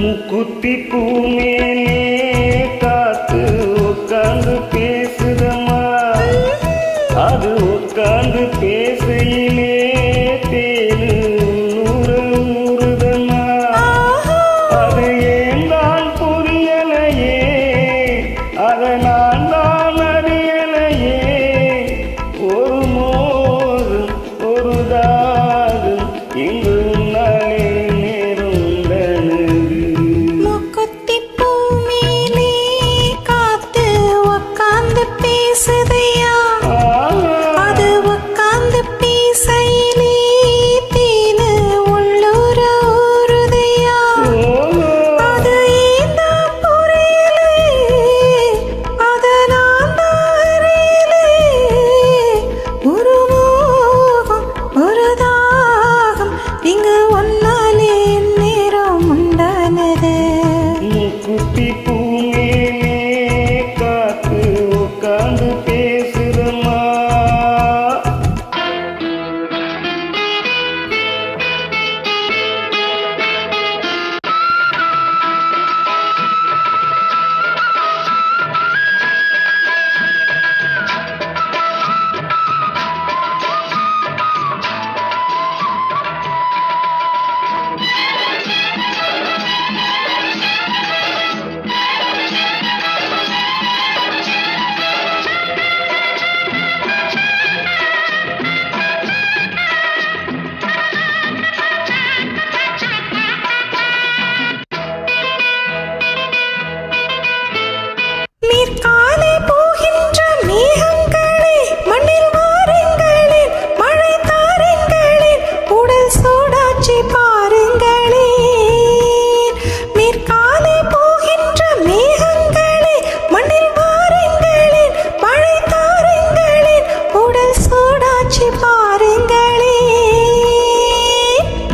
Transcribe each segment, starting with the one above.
முக்குத்தி பூ மேலே காத்து உட்கார்ந்து பேசுதம்மா. அது உட்கார்ந்து பேசையிலே தேனு நூறுதம்மா. அது ஏன் தான் புரியலையே, அதை நான் தான் அறியலையே. ஒரு மோதும் ஒரு தாகும் இங்கு நாளே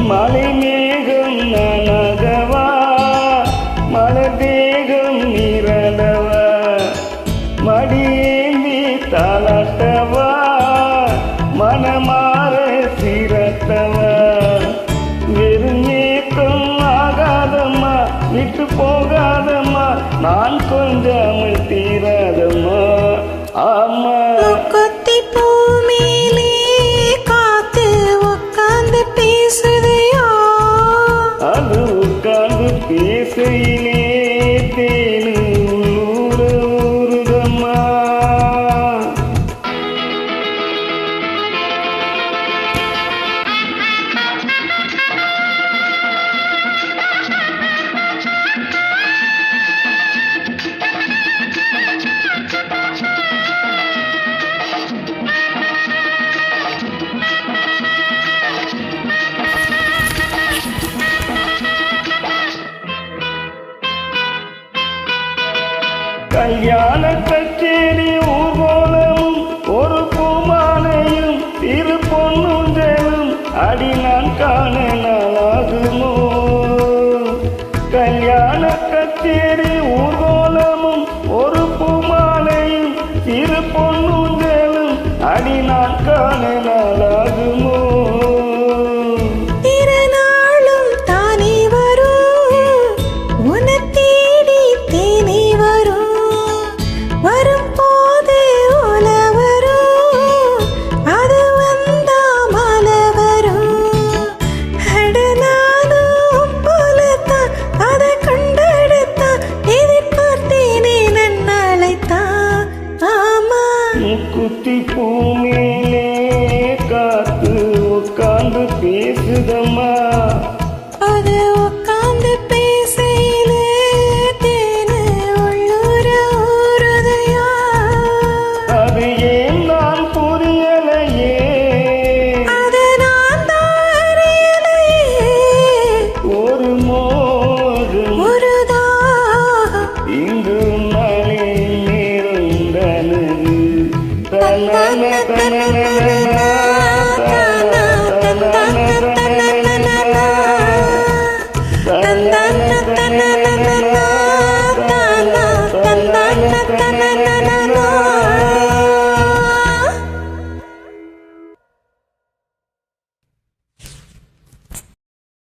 மலை மேகம் நனகவா, மலர் தேகம் நிறந்தவா, மடியேந்தி தாளாட்டவா, மனமாற சிரத்தவா. வெறும் ஏக்கம் ஆகாதம்மா, விட்டு போகாதம்மா, நான் கொஞ்சாமல் தீராதம்மா. ஆமா பேசையிலே தேனு ஊறுதம்மா. கல்யாண கச்சேரி ஊர்வலமும் ஒரு பூமாலையும் திரு பொன்னுஞ்சலும் அடி நான் காண நாளாகுமோ. கல்யாண கச்சேரி ஊர்வலமும் ஒரு பூமாலையும் திரு பொன்னுஞ்சலும் அடி நான் காண நாளாகுமோ. முக்குத்தி பூ மேலே காத்து உட்கார்ந்து பேசுதம்மா. அது